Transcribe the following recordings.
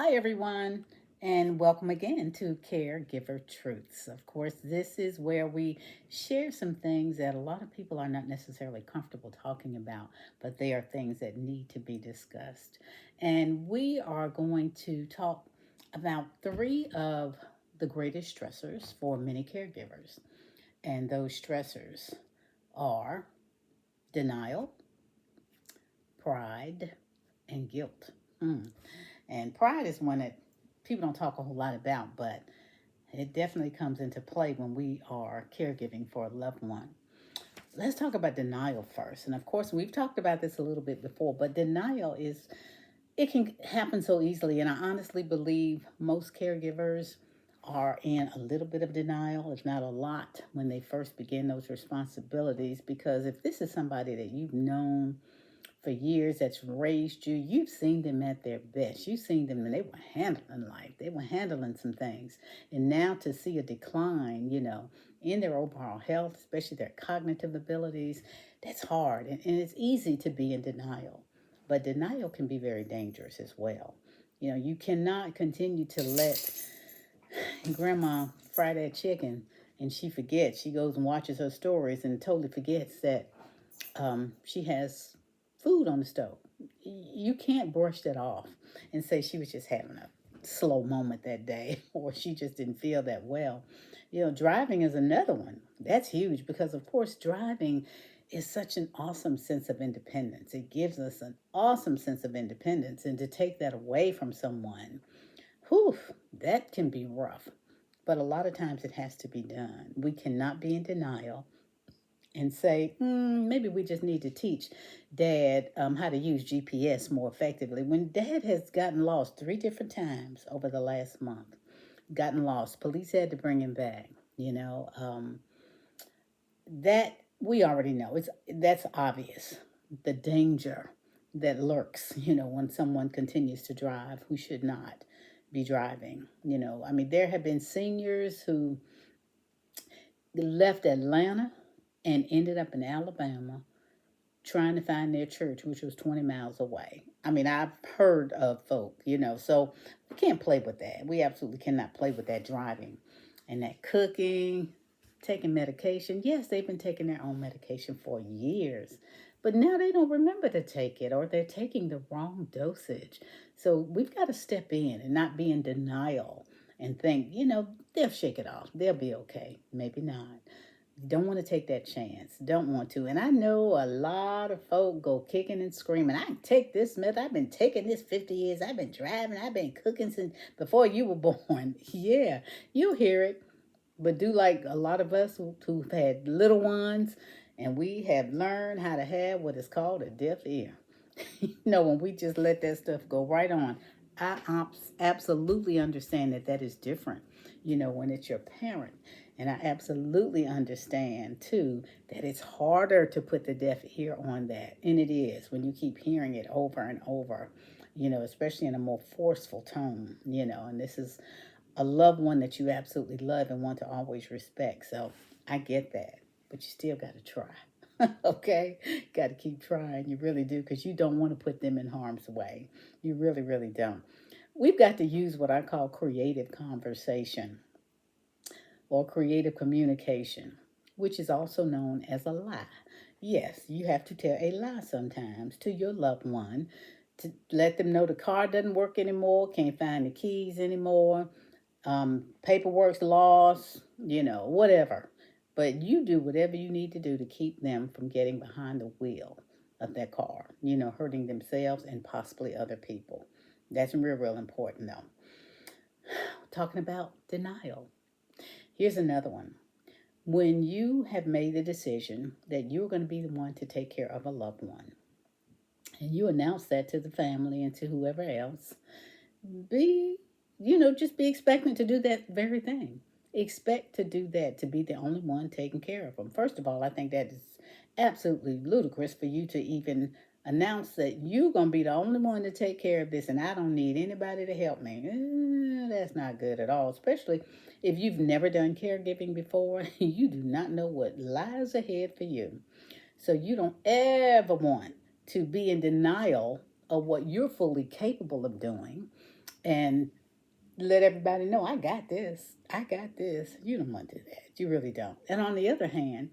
Hi, everyone, and welcome again to Caregiver Truths. Of course, this is where we share some things that a lot of people are not necessarily comfortable talking about, but they are things that need to be discussed. And we are going to talk about three of the greatest stressors for many caregivers. And those stressors are denial, pride, and guilt. And pride is one that people don't talk a whole lot about, but it definitely comes into play when we are caregiving for a loved one. Let's talk about denial first. And of course, we've talked about this a little bit before, but denial it can happen so easily. And I honestly believe most caregivers are in a little bit of denial, if not a lot, when they first begin those responsibilities. Because if this is somebody that you've known for years that's raised you, you've seen them at their best. You've seen them and they were handling life. They were handling some things. And now to see a decline, in their overall health, especially their cognitive abilities, that's hard. And it's easy to be in denial. But denial can be very dangerous as well. You cannot continue to let grandma fry that chicken and she forgets. She goes and watches her stories and totally forgets that she has food on the stove. You can't brush that off and say she was just having a slow moment that day or she just didn't feel that well. Driving is another one. That's huge because, of course, driving is such an awesome sense of independence. It gives us an awesome sense of independence, and to take that away from someone, whew, that can be rough. But a lot of times it has to be done. We cannot be in denial and say, maybe we just need to teach dad how to use GPS more effectively. When dad has gotten lost 3 different times over the last month, gotten lost, police had to bring him back. That we already know. That's obvious. The danger that lurks, when someone continues to drive who should not be driving. There have been seniors who left Atlanta and ended up in Alabama trying to find their church, which was 20 miles away. I've heard of folk, so we can't play with that. We absolutely cannot play with that driving and that cooking, taking medication. Yes, they've been taking their own medication for years, but now they don't remember to take it or they're taking the wrong dosage. So we've got to step in and not be in denial and think, they'll shake it off. They'll be okay. Maybe not. Don't want to take that chance. Don't want to. And I know a lot of folk go kicking and screaming. I can take this meth. I've been taking this 50 years. I've been driving. I've been cooking since before you were born. Yeah, you'll hear it. But do like a lot of us who've had little ones and we have learned how to have what is called a deaf ear. When we just let that stuff go right on. I absolutely understand that is different, when it's your parent. And I absolutely understand, too, that it's harder to put the deaf ear on that. And it is when you keep hearing it over and over, especially in a more forceful tone, and this is a loved one that you absolutely love and want to always respect. So I get that, but you still got to try. Okay? Got to keep trying. You really do, because you don't want to put them in harm's way. You really, really don't. We've got to use what I call creative conversation or creative communication, which is also known as a lie. Yes, you have to tell a lie sometimes to your loved one to let them know the car doesn't work anymore, can't find the keys anymore, paperwork's lost, whatever. But you do whatever you need to do to keep them from getting behind the wheel of that car, hurting themselves and possibly other people. That's real, real important, though. Talking about denial. Here's another one. When you have made the decision that you're going to be the one to take care of a loved one, and you announce that to the family and to whoever else, just be expecting to do that very thing. Expect to do that, to be the only one taking care of them. First of all, I think that is absolutely ludicrous for you to even announce that you're going to be the only one to take care of this and I don't need anybody to help me. That's not good at all, especially if you've never done caregiving before. You do not know what lies ahead for you. So you don't ever want to be in denial of what you're fully capable of doing and let everybody know, I got this. I got this. You don't want to do that. You really don't. And on the other hand,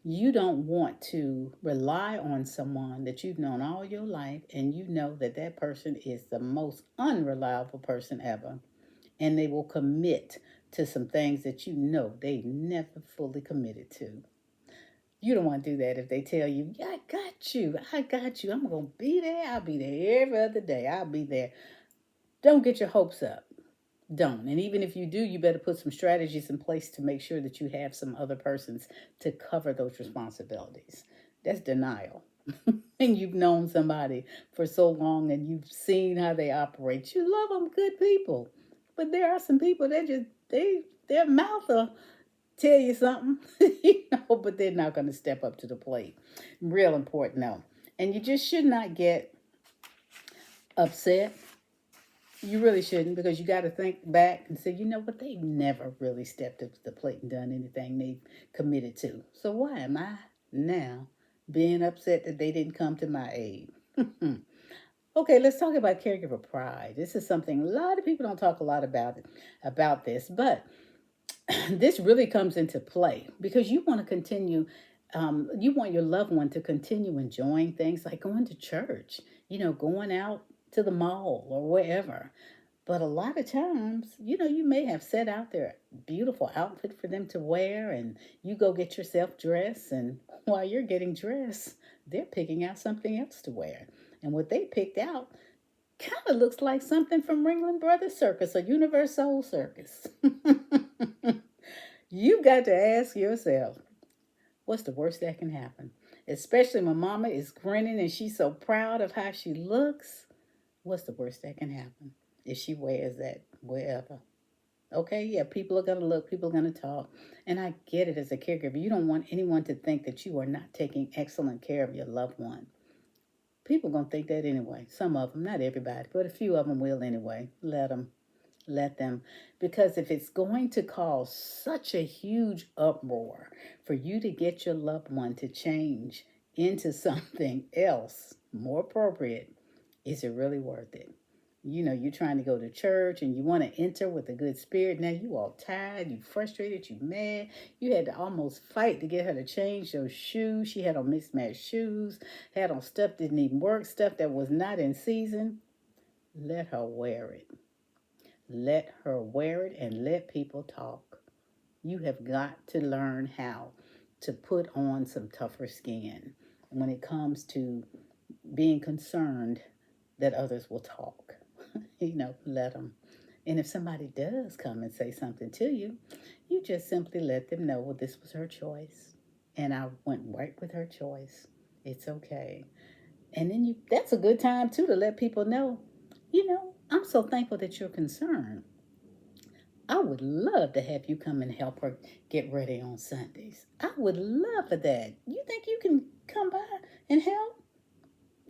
you don't want to rely on someone that you've known all your life and you know that that person is the most unreliable person ever. And they will commit to some things that you know they never fully committed to. You don't want to do that if they tell you, yeah, I got you. I got you. I'm going to be there. I'll be there every other day. I'll be there. Don't get your hopes up. Don't. And even if you do, you better put some strategies in place to make sure that you have some other persons to cover those responsibilities. That's denial. And you've known somebody for so long and you've seen how they operate. You love them, good people. But there are some people that just, their mouth will tell you something, but they're not going to step up to the plate. Real important, no. And you just should not get upset. You really shouldn't, because you got to think back and say, you know what, they've never really stepped up to the plate and done anything they've committed to. So why am I now being upset that they didn't come to my aid? Okay, let's talk about caregiver pride. This is something a lot of people don't talk a lot about this, but this really comes into play because you want to continue. You want your loved one to continue enjoying things like going to church, going out to the mall or wherever. But a lot of times, you may have set out their beautiful outfit for them to wear, and you go get yourself dressed. And while you're getting dressed, they're picking out something else to wear. And what they picked out kind of looks like something from Ringling Brothers Circus or Universal Circus. You got to ask yourself, what's the worst that can happen? Especially when mama is grinning and she's so proud of how she looks. What's the worst that can happen if she wears that wherever? Okay, yeah, people are going to look, people are going to talk. And I get it as a caregiver. You don't want anyone to think that you are not taking excellent care of your loved one. People are going to think that anyway. Some of them, not everybody, but a few of them will anyway. Let them. Let them. Because if it's going to cause such a huge uproar for you to get your loved one to change into something else more appropriate, is it really worth it? You're trying to go to church and you want to enter with a good spirit. Now you all tired, you frustrated, you mad. You had to almost fight to get her to change those shoes. She had on mismatched shoes, had on stuff that didn't even work, stuff that was not in season. Let her wear it. Let her wear it and let people talk. You have got to learn how to put on some tougher skin when it comes to being concerned that others will talk. Let them. And if somebody does come and say something to you, you just simply let them know, well, this was her choice. And I went right with her choice. It's okay. And then that's a good time too to let people know, I'm so thankful that you're concerned. I would love to have you come and help her get ready on Sundays. I would love for that. You think you can come by and help?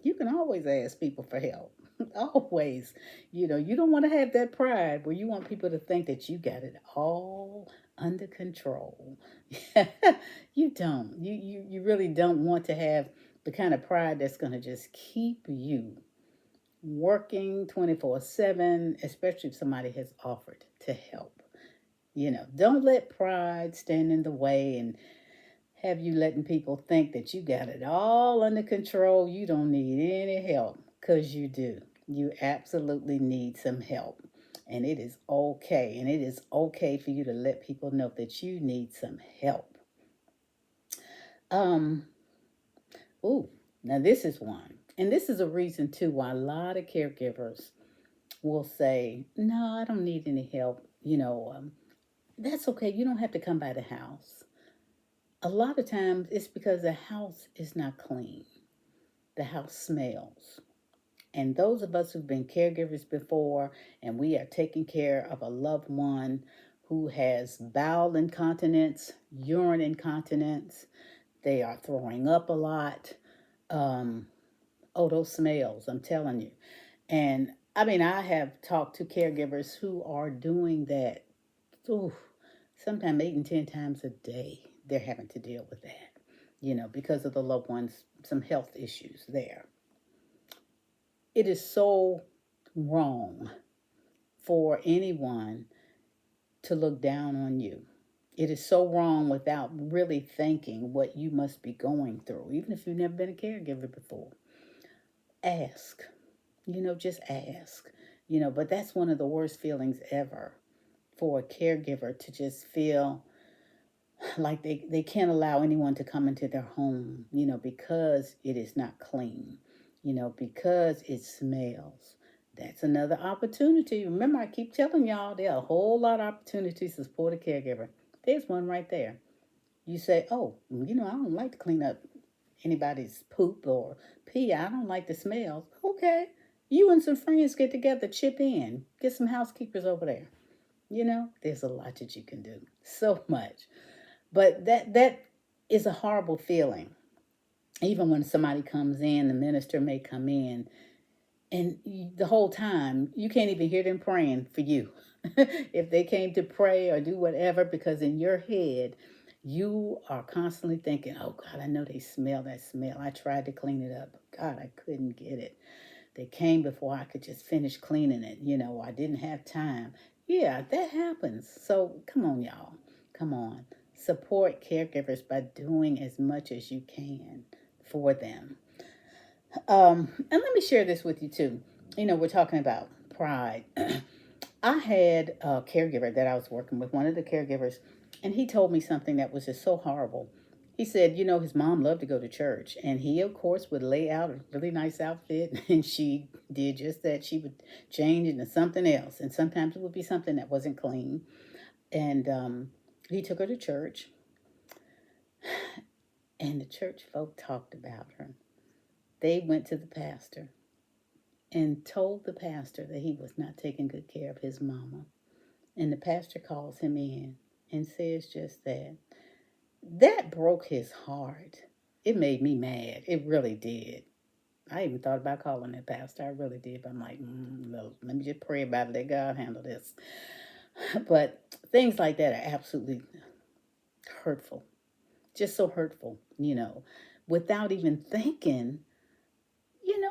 You can always ask people for help. Always. You don't want to have that pride where you want people to think that you got it all under control. You don't. You really don't want to have the kind of pride that's going to just keep you working 24/7, especially if somebody has offered to help. Don't let pride stand in the way and have you letting people think that you got it all under control. You don't need any help, because you do. You absolutely need some help. And it is okay. And it is okay for you to let people know that you need some help. Um, Ooh, now this is one. And this is a reason too why a lot of caregivers will say, no, I don't need any help. That's okay. You don't have to come by the house. A lot of times it's because the house is not clean. The house smells. And those of us who've been caregivers before and we are taking care of a loved one who has bowel incontinence, urine incontinence, they are throwing up a lot. Those smells, I'm telling you. And I mean, I have talked to caregivers who are doing that. Ooh, sometimes 8 and 10 times a day, they're having to deal with that, because of the loved ones, some health issues there. It is so wrong for anyone to look down on you. It is so wrong without really thinking what you must be going through, even if you've never been a caregiver before. Ask, just ask, but that's one of the worst feelings ever for a caregiver to just feel like they can't allow anyone to come into their home, because it is not clean, because it smells. That's another opportunity. Remember, I keep telling y'all there are a whole lot of opportunities to support a caregiver. There's one right there. You say, oh, I don't like to clean up anybody's poop or pee. I don't like the smells. Okay. You and some friends get together, chip in, get some housekeepers over there. There's a lot that you can do. So much. But that is a horrible feeling. Even when somebody comes in, the minister may come in, and the whole time you can't even hear them praying for you. If they came to pray or do whatever, because in your head, you are constantly thinking, oh God, I know they smell that smell. I tried to clean it up, but God, I couldn't get it. They came before I could just finish cleaning it. I didn't have time. Yeah, that happens. So come on, y'all. Come on. Support caregivers by doing as much as you can for them. And let me share this with you too. We're talking about pride. I had a caregiver that I was working with, one of the caregivers, and he told me something that was just so horrible. He said, his mom loved to go to church, and he, of course, would lay out a really nice outfit, and she did just that. She would change into something else, and sometimes it would be something that wasn't clean. And he took her to church, and the church folk talked about her. They went to the pastor and told the pastor that he was not taking good care of his mama. And the pastor calls him in and says just that. That broke his heart. It made me mad. It really did. I even thought about calling that pastor. I really did. But I'm like, no, let me just pray about it. Let God handle this. But things like that are absolutely hurtful. Just so hurtful, without even thinking,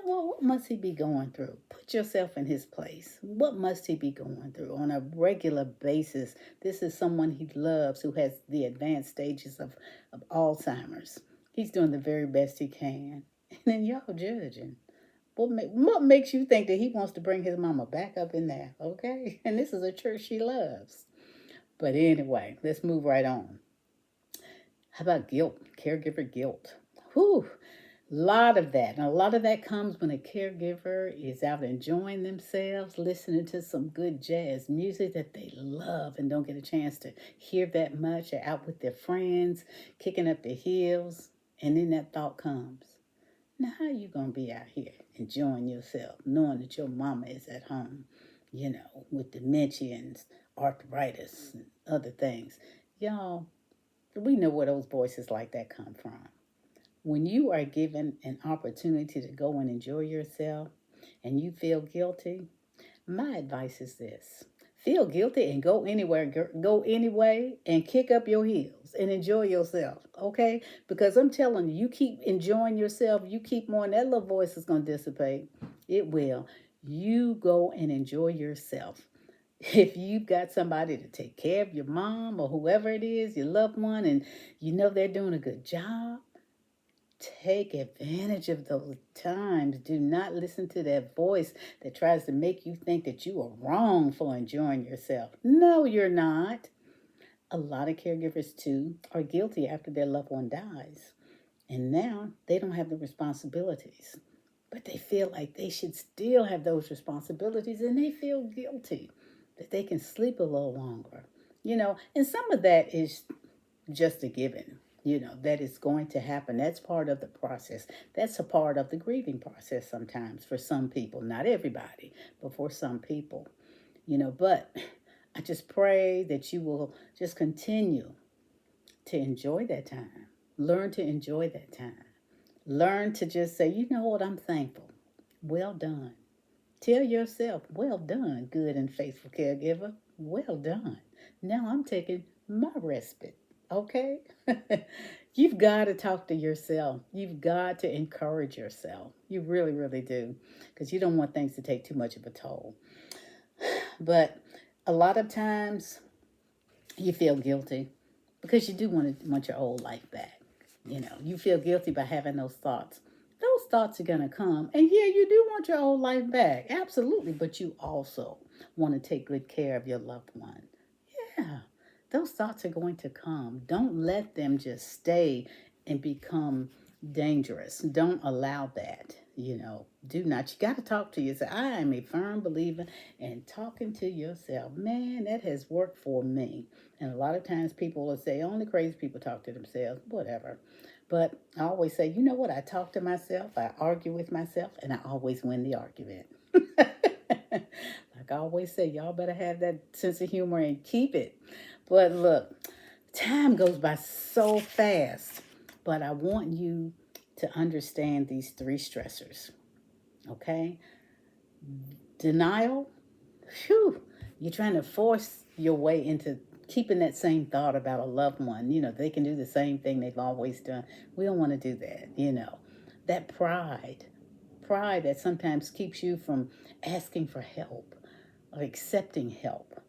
what must he be going through? Put yourself in his place. What must he be going through on a regular basis? This is someone he loves who has the advanced stages of Alzheimer's. He's doing the very best he can. And then y'all judging. What makes you think that he wants to bring his mama back up in there? Okay? And this is a church she loves. But anyway, let's move right on. How about guilt? Caregiver guilt. Whew. Lot of that. And a lot of that comes when a caregiver is out enjoying themselves, listening to some good jazz music that they love and don't get a chance to hear that much. They're out with their friends, kicking up their heels, and then that thought comes. Now, how are you going to be out here enjoying yourself, knowing that your mama is at home, with dementia and arthritis and other things? Y'all, we know where those voices like that come from. When you are given an opportunity to go and enjoy yourself and you feel guilty, my advice is this. Feel guilty and go anywhere, go anyway, and kick up your heels and enjoy yourself, okay? Because I'm telling you, you keep enjoying yourself, you keep more, and that little voice is going to dissipate. It will. You go and enjoy yourself. If you've got somebody to take care of your mom or whoever it is, your loved one, and they're doing a good job, take advantage of those times. Do not listen to that voice that tries to make you think that you are wrong for enjoying yourself. No, you're not. A lot of caregivers, too, are guilty after their loved one dies. And now they don't have the responsibilities. But they feel like they should still have those responsibilities, and they feel guilty that they can sleep a little longer. And some of that is just a given. That is going to happen. That's part of the process. That's a part of the grieving process sometimes for some people. Not everybody, but for some people. But I just pray that you will just continue to enjoy that time. Learn to enjoy that time. Learn to just say, you know what, I'm thankful. Well done. Tell yourself, well done, good and faithful caregiver. Well done. Now I'm taking my respite. Okay? You've got to talk to yourself. You've got to encourage yourself. You really, really do. Because you don't want things to take too much of a toll. But a lot of times you feel guilty because you do want your old life back. You feel guilty by having those thoughts. Those thoughts are going to come. And yeah, you do want your old life back. Absolutely. But you also want to take good care of your loved one. Yeah, those thoughts are going to come. Don't let them just stay and become dangerous. Don't allow that. Do not. You got to talk to yourself. I am a firm believer in talking to yourself. Man, that has worked for me. And a lot of times people will say, only crazy people talk to themselves, whatever. But I always say, you know what? I talk to myself, I argue with myself, and I always win the argument. Like I always say, y'all better have that sense of humor and keep it. But look, time goes by so fast. But I want you to understand these three stressors, okay? Denial, whew, you're trying to force your way into keeping that same thought about a loved one. They can do the same thing they've always done. We don't want to do that. That pride that sometimes keeps you from asking for help or accepting help,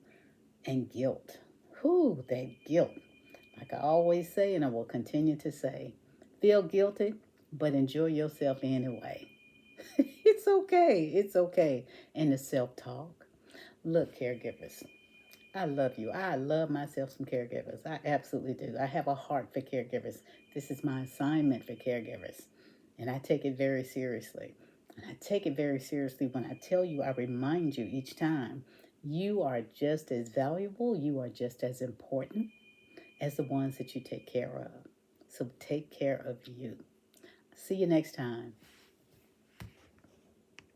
and guilt. Whew, that guilt. Like I always say, and I will continue to say, feel guilty, but enjoy yourself anyway. It's okay. It's okay. And the self talk. Look, caregivers, I love you. I love myself some caregivers. I absolutely do. I have a heart for caregivers. This is my assignment for caregivers. And I take it very seriously. And I take it very seriously when I tell you, I remind you each time, you are just as valuable, you are just as important as the ones that you take care of. So take care of you. See you next time.